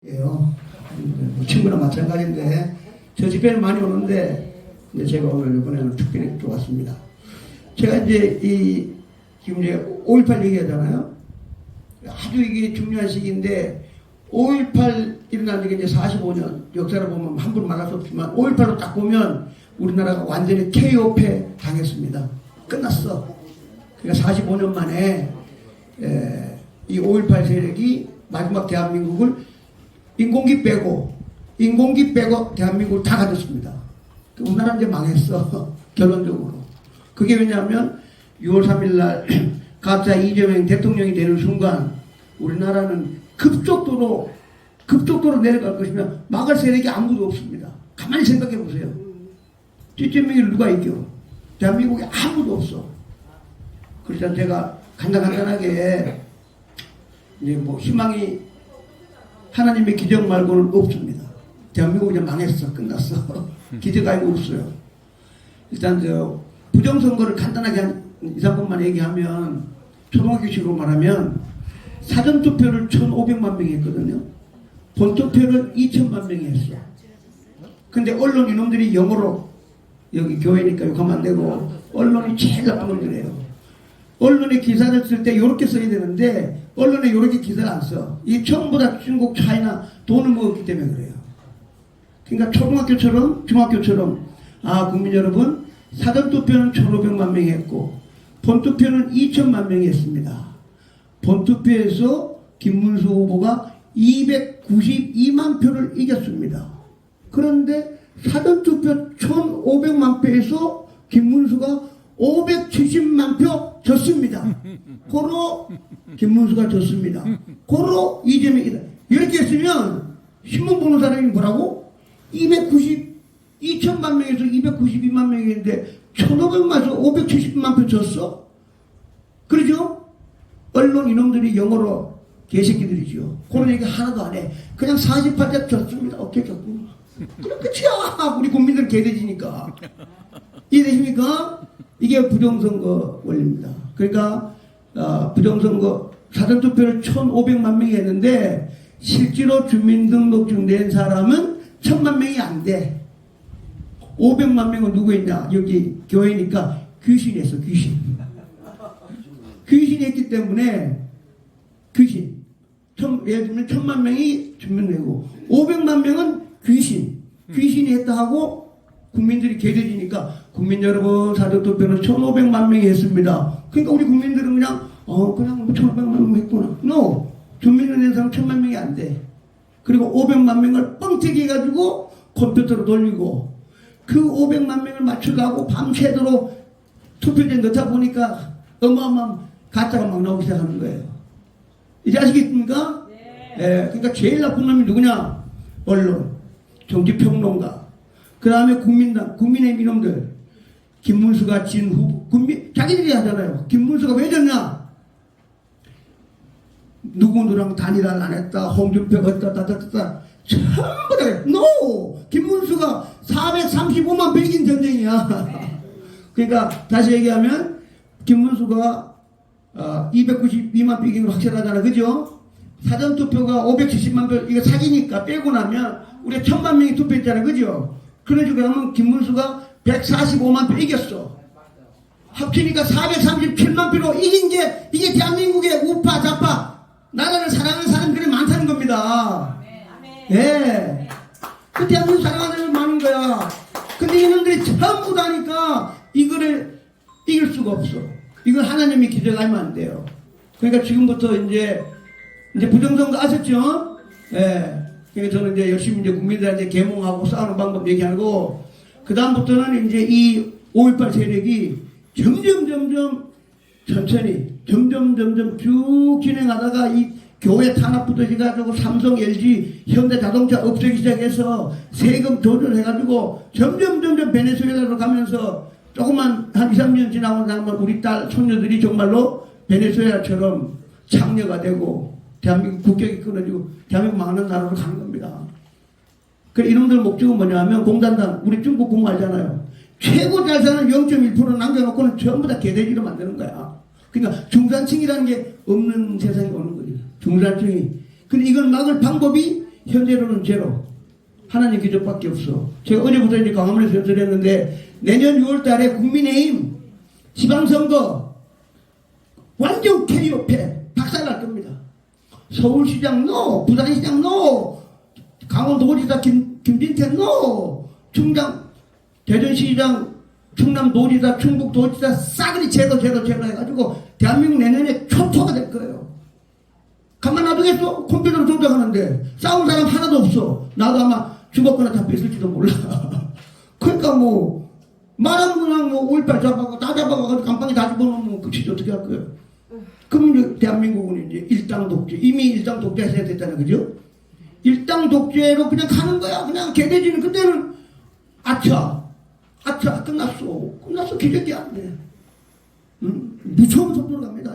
예요. 친구나 마찬가지인데 저 집회는 많이 오는데 이제 제가 오늘 이번에는 특별히 또 왔습니다. 제가 이제 지금 이제 5.18 얘기하잖아요. 아주 이게 중요한 시기인데 5.18 일어난 게 이제 45년 역사를 보면 함부로 말할 수 없지만 5.18로 딱 보면 우리나라가 완전히 KO패 당했습니다. 끝났어. 그러니까 45년 만에 이 5.18 세력이 마지막 대한민국을 인공기 빼고 대한민국을 다 가졌습니다. 우리나라 이제 망했어. 결론적으로. 그게 왜냐하면 6월 3일 날 가짜 이재명 대통령이 되는 순간 우리나라는 급속도로 내려갈 것이며 막을 세력이 아무도 없습니다. 가만히 생각해 보세요. 뒷전명이를 누가 이겨? 대한민국에 아무도 없어. 그래서 제가 간단하게 이제 뭐 희망이 하나님의 기적 말고는 없습니다. 대한민국 이제 망했어. 끝났어. 기적 아니고 없어요. 일단 부정선거를 간단하게 한 2, 3분만 얘기하면 초등학교식으로 말하면 사전투표를 1,500만 명이 했거든요. 본투표를 2,000만 명이 했어. 근데 언론 이놈들이 영어로 여기 교회니까 욕하면 안 되고 언론이 제일 나쁜 놈들이에요. 언론에 기사를 쓸 때 이렇게 써야 되는데 언론에 이렇게 기사를 안 써. 이 전부 다 중국, 차이나 돈을 먹었기 때문에 그래요. 그러니까 초등학교처럼 중학교처럼 국민 여러분 사전투표는 1,500만 명이 했고 본투표는 2,000만 명이 했습니다. 본투표에서 김문수 후보가 292만 표를 이겼습니다. 그런데 사전투표 1,500만 표에서 김문수가 570만 표 졌습니다. 고로 김문수가 졌습니다. 고로 이재명이다. 이렇게 했으면 신문 보는 사람이 뭐라고? 2,000만 명에서 292만 명인데 1,500만에서 570만 표 졌어? 그러죠? 언론 이놈들이 영어로 개새끼들이죠. 그런 얘기 하나도 안 해. 그냥 48대 졌습니다. 오케이, 졌고. 그럼 끝이야. 우리 국민들은 개돼지니까. 이해되십니까? 이게 부정선거 원리입니다. 그러니까 부정선거 사전투표를 1,500만 명이 했는데 실제로 주민등록증 낸 사람은 1,000만 명이 안 돼. 500만 명은 누구 있냐? 여기 교회니까 귀신이 했어. 귀신이 했기 때문에 예를 들면 1,000만 명이 주민내고 500만 명은 귀신이 했다 하고 국민들이 개돼지니까 국민 여러분 사전투표는 1,500만 명이 했습니다. 그러니까 우리 국민들은 그냥 1,500만 명 했구나. No. 주민을 낸 사람 1,000만 명이 안 돼. 그리고 500만 명을 뻥튀기 해가지고 컴퓨터로 돌리고 그 500만 명을 맞춰가고 밤새도록 투표지에 넣다 보니까 어마어마한 가짜가 막 나오기 시작하는 거예요. 이제 아시겠습니까? 네. 그러니까 제일 나쁜 놈이 누구냐? 언론, 정치평론가, 그 다음에 국민의힘 이놈들, 김문수가 진 후보, 자기들이 하잖아요. 김문수가 왜 졌냐? 누구랑 단일화를 안 했다, 홍준표가 했다, 전부 다, no! 김문수가 435만 표 이긴 전쟁이야. 그러니까, 다시 얘기하면, 김문수가 292만 표 이긴 거 확실하잖아. 그죠? 사전투표가 570만 표, 이거 사기니까 빼고 나면, 우리가 1,000만 명이 투표했잖아. 그죠? 그래가지고 하면 김문수가 145만 표 이겼어. 합치니까 437만 표로 이긴 게 이게 대한민국의 우파 좌파 나라를 사랑하는 사람들이 많다는 겁니다. 예. 그 대한민국 사랑하는 사람이 많은 거야. 근데 이놈들이 전부 다니까 이거를 이길 수가 없어. 이걸 하나님이 기적하면 안 돼요. 그러니까 지금부터 이제 부정선거 아셨죠? 예. 그러니까 저는 이제 열심히 국민들한테 계몽하고 싸우는 방법 얘기하고, 그 다음부터는 이제 이 5.18 세력이 점점 쭉 진행하다가 이 교회 탄압부터 해가지고 삼성, LG, 현대자동차 없애기 시작해서 세금 조절해가지고 점점 베네수엘라로 가면서 조금만 한 2, 3년 지나고 나면 우리 딸, 손녀들이 정말로 베네수엘라처럼 장녀가 되고 대한민국 국격이 끊어지고 대한민국 망하는 나라로 가는 겁니다. 그래 이놈들 목적은 뭐냐면 공산당, 우리 중국 공무 알잖아요. 최고 잘 사는 0.1% 남겨놓고는 전부 다 개돼지로 만드는 거야. 그러니까 중산층이라는 게 없는 세상이 오는 거죠. 중산층이. 근데 이걸 막을 방법이 현재로는 제로. 하나님 기적밖에 없어. 제가 어제부터 이제 광화문에서 연설했는데 내년 6월 달에 국민의힘 지방선거 완전 KO패 박살날 겁니다. 서울시장 노, 부산시장 노, 강원도지사 김진태 노, 충남 대전시장, 충남도지사, 충북도지사 싸그리 제거 해가지고 대한민국 내년에 초토가 될 거예요. 가만 놔두겠어? 컴퓨터로 조작하는데 싸울 사람 하나도 없어. 나도 아마 죽었거나 잡혀있을지도 몰라. 그러니까 뭐 말하면 그냥 뭐 5.18 잡아가 다 잡아가지고 감방에 다 집어넣으면 그치지 어떻게 할 거예요? 그럼 이제 대한민국은 이제 일당 독재, 이미 일당 독재 해야 됐잖아요, 그죠? 일당 독재로 그냥 가는 거야. 그냥 개돼지는 그때는 아차 끝났어 기적이 안 돼. 무서운 속도로 갑니다.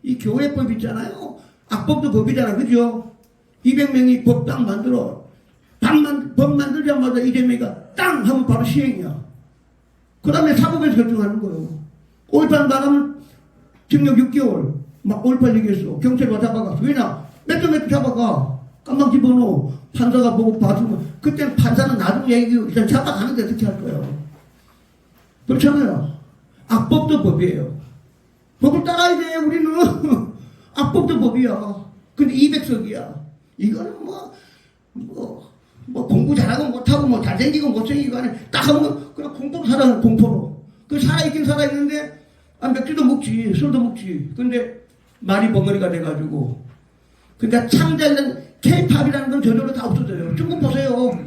이 교회법 있잖아요. 악법도 법이잖아, 그죠? 200명이 법 딱 만들어. 법 만들자마자 이재명이가 땅 하면 바로 시행이야. 그 다음에 사법에서 결정하는 거예요. 5.18 말하면 징역 6개월. 막 5.18 얘기했어. 경찰이 와 잡아가. 왜냐? 몇 점 잡아가. 깜빡 집어넣어. 판사가 보고 봐주면. 그때는 판사는 나중에 얘기고 일단 잡아가는데 어떻게 할 거예요? 그렇잖아요. 악법도 법이에요. 법을 따라야 돼, 우리는. 악법도 법이야. 근데 200석이야. 이거는 공부 잘하고 못하고 뭐 잘생기고 못생기고 하는 딱 하면 그냥 공포로 살아요, 공포로. 그 살아있긴 살아있는데 맥주도 먹지, 술도 먹지. 근데 말이 벙어리가 돼가지고. 그러니까 창자는 K-팝이라는 건 저절로 다 없어져요. 중국 보세요.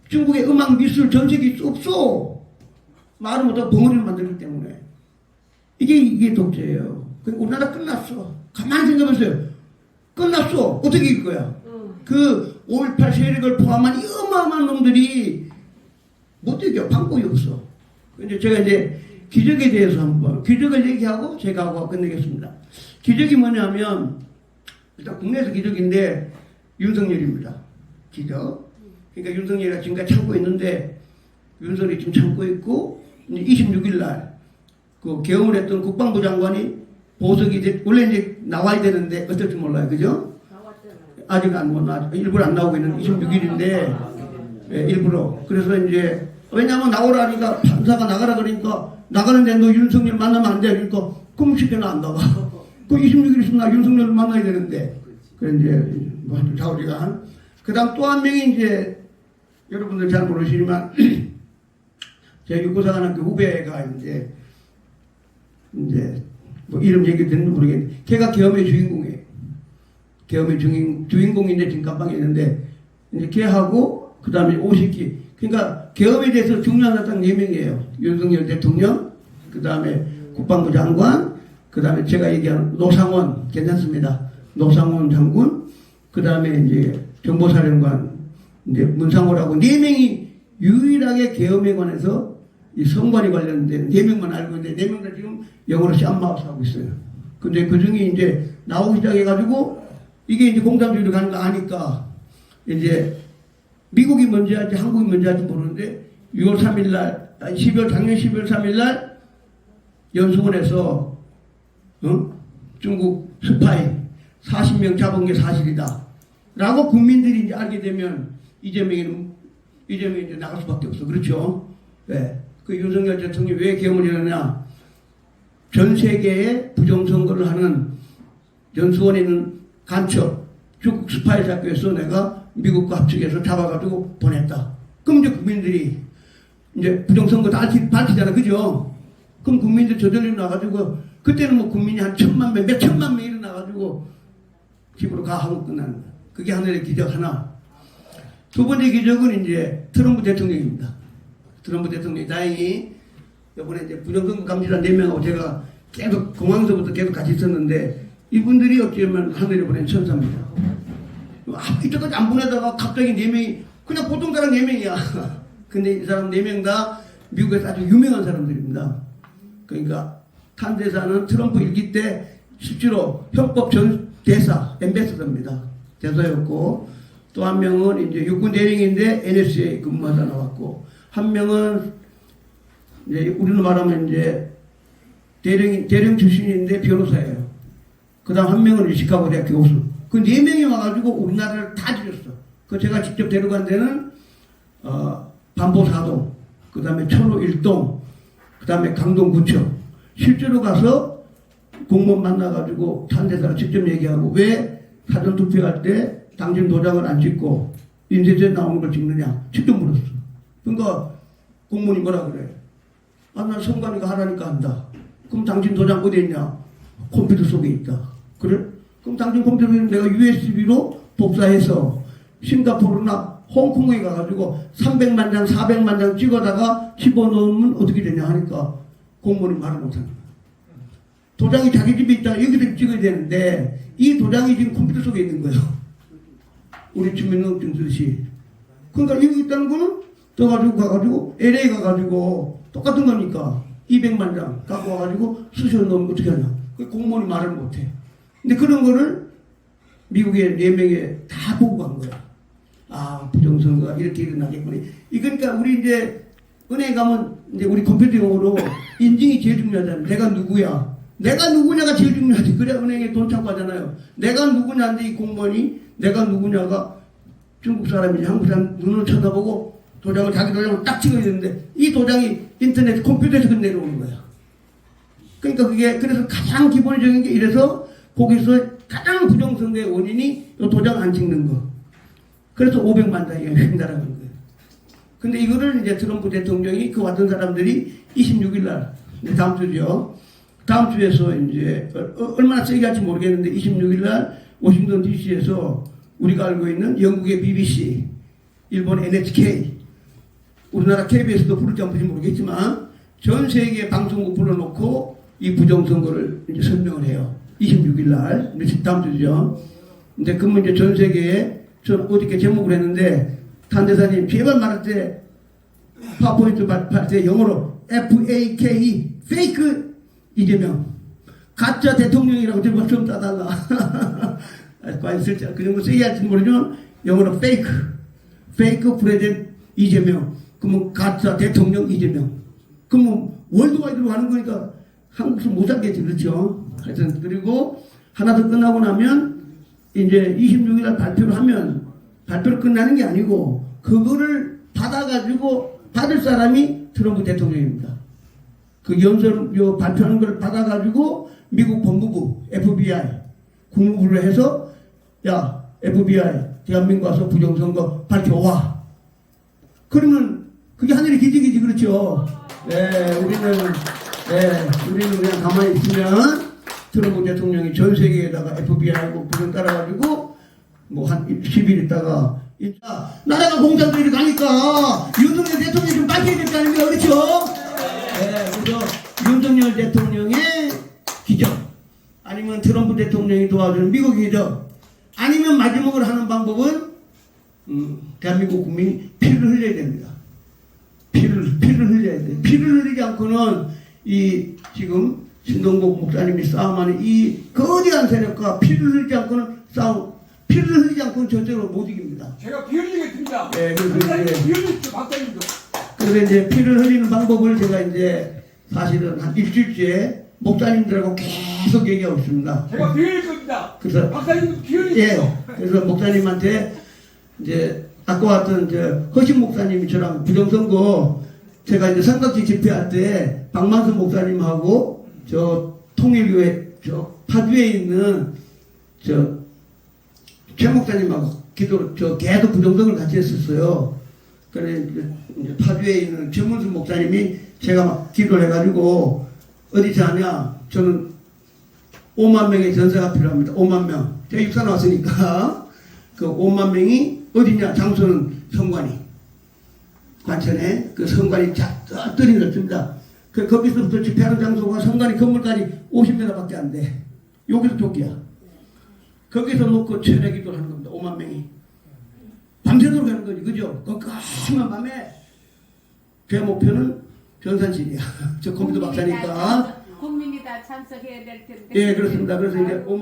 중국의 음악 미술 전sek이 없어. 말을 못하고 벙어리를 만들기 때문에. 이게 독재예요. 우리나라 끝났어. 가만히 생각해보세요. 끝났어. 어떻게 이길 거야? 그 5.18 세력을 포함한 이 어마어마한 놈들이 못 이겨. 방법이 없어. 근데 제가 이제 기적에 대해서 한번 기적을 얘기하고 제가 하고 끝내겠습니다. 기적이 뭐냐면 일단 국내에서 기적인데 윤석열입니다. 기적. 그러니까 윤석열이가 지금까지 참고 있는데 윤석열이 지금 참고 있고 26일 날 그 개엄을 했던 국방부 장관이 보석이 원래 이제 나와야 되는데 어떨지 몰라요. 그죠? 아직 일부러 안 나오고 있는 26일인데 일부러. 그래서 이제 왜냐하면 나오라니까 판사가 나가라 그러니까 나가는데 너 윤석열 만나면 안 돼. 그러니까 그럼 쉽게는 안 나가. 그 26일 있으면 나 윤석열을 만나야 되는데. 그래 이제 뭐 좌우지간. 그다음 또 한 명이 이제 여러분들 잘 모르시지만 제 육구사관학교 후배가 이제 뭐 이름 얘기 듣는지 모르겠는데 걔가 계엄의 주인공이에요. 계엄의 주인공인데 지금 깜빵에 있는데 이제 걔하고 그 다음에 오시키. 그러니까 계엄에 대해서 중요한 사람 4명이에요. 윤석열 대통령, 그 다음에 국방부 장관, 그 다음에 제가 얘기하는 노상원 괜찮습니다. 노상원 장군, 그 다음에 이제 정보사령관 이제 문상호라고 4명이 유일하게 계엄에 관해서 이 선관위 관련된 4명만 알고 있는데 4명 다 지금 영어로 쌈마우스 하고 있어요. 근데 그 중에 이제 나오기 시작해가지고 이게 이제 공산주의로 가는 거 아니까 이제 미국이 먼저 할지 한국이 먼저 할지 모르는데 6월 3일 날, 작년 12월 3일 날 연수원에서 중국 스파이 40명 잡은 게 사실이다. 라고 국민들이 이제 알게 되면 이재명이 이제 나갈 수밖에 없어. 그렇죠? 네. 그 윤석열 대통령이 왜 계엄을 일어나냐? 전 세계에 부정선거를 하는 연수원에 있는 간첩, 중국 스파이 잡혀서 내가 미국과 합측해서 잡아가지고 보냈다. 그럼 이제 국민들이 이제 부정선거 다 밝히잖아. 그죠? 그럼 국민들 저절로 나가지고 그때는 뭐 국민이 한 1,000만 명, 몇 천만 명이 일어나가지고 집으로 가 하고 끝나는 거야. 그게 하늘의 기적 하나. 두 번째 기적은 이제 트럼프 대통령입니다. 트럼프 대통령이 다행히 이번에 이제 부정선거 감시단 4명하고 제가 계속 공항에서부터 계속 같이 있었는데 이분들이 어쩌면 하늘에 보낸 천사입니다. 이때까지 안 보내다가 갑자기 4명이 그냥 보통 사람 4명이야. 근데 이 사람 4명 다 미국에서 아주 유명한 사람들입니다. 그러니까 탄대사는 트럼프 일기 때 실제로 헌법 전 대사, 엠베서더입니다. 대사였고 또 한 명은 이제 육군 대령인데 NSA 근무하다 나왔고 한 명은 이제 우리로 말하면 이제 대령 출신인데 변호사예요. 그 다음 한 명은 시카고 대학교 교수. 그 4명이 와가지고 우리나라를 다 지렸어. 그 제가 직접 데려간 데는 반포4동, 그 다음에 천호 1동, 그 다음에 강동 9청. 실제로 가서 공무원 만나가지고 탄대사가 직접 얘기하고 왜 사전 투표할 때 당신 도장을 안 찍고 인쇄소에 나오는 걸 찍느냐 직접 물었어. 그러니까 공무원이 뭐라 그래? 난 선관위가 하라니까 한다. 그럼 당신 도장 어디 있냐? 컴퓨터 속에 있다. 그래? 그럼 당신 컴퓨터는 내가 USB로 복사해서 싱가포르나 홍콩에 가가지고 300만 장, 400만 장 찍어다가 집어넣으면 어떻게 되냐 하니까 공무원이 말을 못하는 거야. 도장이 자기 집에 있다 여기서 찍어야 되는데 이 도장이 지금 컴퓨터 속에 있는 거예요. 우리 주민등록증 쓰듯이. 그러니까 여기 있다는 거는 떠가지고 가가지고 LA 가가지고 똑같은 거니까 200만 장 갖고 와가지고 수시로 넣으면 어떻게 하냐. 그 공무원이 말을 못해. 근데 그런 거를 미국의 4명에 다 보고 간 거야. 부정선거가 이렇게 일어나겠구나. 그러니까 우리 이제 은행 가면 이제 우리 컴퓨터 용어로 인증이 제일 중요하잖아요. 내가 누구야. 내가 누구냐가 제일 중요하지. 그래야 은행에 돈 찾고 하잖아요. 내가 누구냐인데 이 공무원이 내가 누구냐가 중국 사람이지 한국 사람 눈으로 쳐다보고 도장을 자기 도장을 딱 찍어야 되는데 이 도장이 인터넷 컴퓨터에서 내려오는 거야. 그러니까 그게 그래서 가장 기본적인 게 이래서 거기서 가장 부정선거의 원인이 이 도장 안 찍는 거. 그래서 500만 장이 횡단하는 거예요. 근데 이거를 이제 트럼프 대통령이 그 왔던 사람들이 26일 날, 다음 주죠. 다음 주에서 이제 얼마나 세게 할지 모르겠는데 26일 날 워싱턴 DC에서 우리가 알고 있는 영국의 BBC, 일본 NHK, 우리나라 KBS도 부를지 안 부를지 모르겠지만 전 세계 방송국 불러놓고 이 부정선거를 이제 설명을 해요. 26일 날, 다음 주죠. 근데 그러면 이제 전 세계에 전 어저께 제목을 했는데 탄대사님 제발 말할 때 파워포인트 말할 때 영어로 FAKE 페이크 이재명 가짜 대통령이라고 제발 좀 따달라. 과연 쓸지 그 정도 세게 할지는 모르지만 영어로 페이크 프레젠트 이재명 그러면 가짜 대통령 이재명 그러면 월드와이드로 가는 거니까 한국에서 못 살겠지. 그렇죠. 하여튼 그리고 하나 더 끝나고 나면 이제 26일날 발표를 하면 발표를 끝나는 게 아니고 그거를 받아가지고 받을 사람이 트럼프 대통령입니다. 그 발표하는 걸 받아가지고 미국 법무부 FBI 국무부를 해서 야 FBI 대한민국 와서 부정선거 밝혀와. 그러면 그게 하늘의 기적이지. 그렇죠. 우리는 그냥 가만히 있으면 트럼프 대통령이 전 세계에다가 FBI하고 부정 따라가지고 뭐 한 10일 있다가 나라가 공산주의로 가니까 윤석열 대통령이 좀 밝혀야 될 거 아닙니까? 그렇죠? 그래서 윤석열 대통령의 기적 아니면 트럼프 대통령이 도와주는 미국의 기적 아니면 마지막으로 하는 방법은 대한민국 국민이 피를 흘려야 됩니다. 피를 흘려야 돼. 피를 흘리지 않고는 이 지금 신동복 목사님이 싸움하는 이 거대한 세력과 피를 흘리지 않고는 피를 흘리지 않고는 절대로 못 이깁니다. 제가 피 흘리겠습니다. 네, 그래서 피 흘리십시오, 박사님도. 그래서 이제 피를 흘리는 방법을 제가 이제 사실은 한 일주일째 목사님들하고 계속 얘기하고 있습니다. 제가 피 흘릴 겁니다. 그래서 박사님도 피 흘리십시오. 그래서 목사님한테 이제 아까 왔던 허신 목사님이 저랑 부정선거 제가 이제 삼각지 집회할 때 박만선 목사님하고 저 통일교회 저 파주에 있는 최 목사님하고 기도 계속 부정선거를 같이 했었어요. 그래 이제 파주에 있는 최문수 목사님이 제가 막 기도를 해가지고 어디서 하냐 저는 5만 명의 전사가 필요합니다. 5만 명. 제가 육사 나왔으니까 그 5만 명이 어디냐 장소는 성관이 관천에 그 성관이 쫙 넓습니다. 거기서부터 집회하는 장소가 성관이 건물까지 50m밖에 안 돼. 여기서 조끼야. 거기서 놓고 최대 기도를 하는 겁니다. 5만 명이. 밤새도록 가는 거지. 그죠? 그 까만 밤에 제 목표는 변산실이야. 저 컴퓨터 박사니까. 국민이 다 참석해야 될 텐데. 예, 그렇습니다. 그래서 이제 5만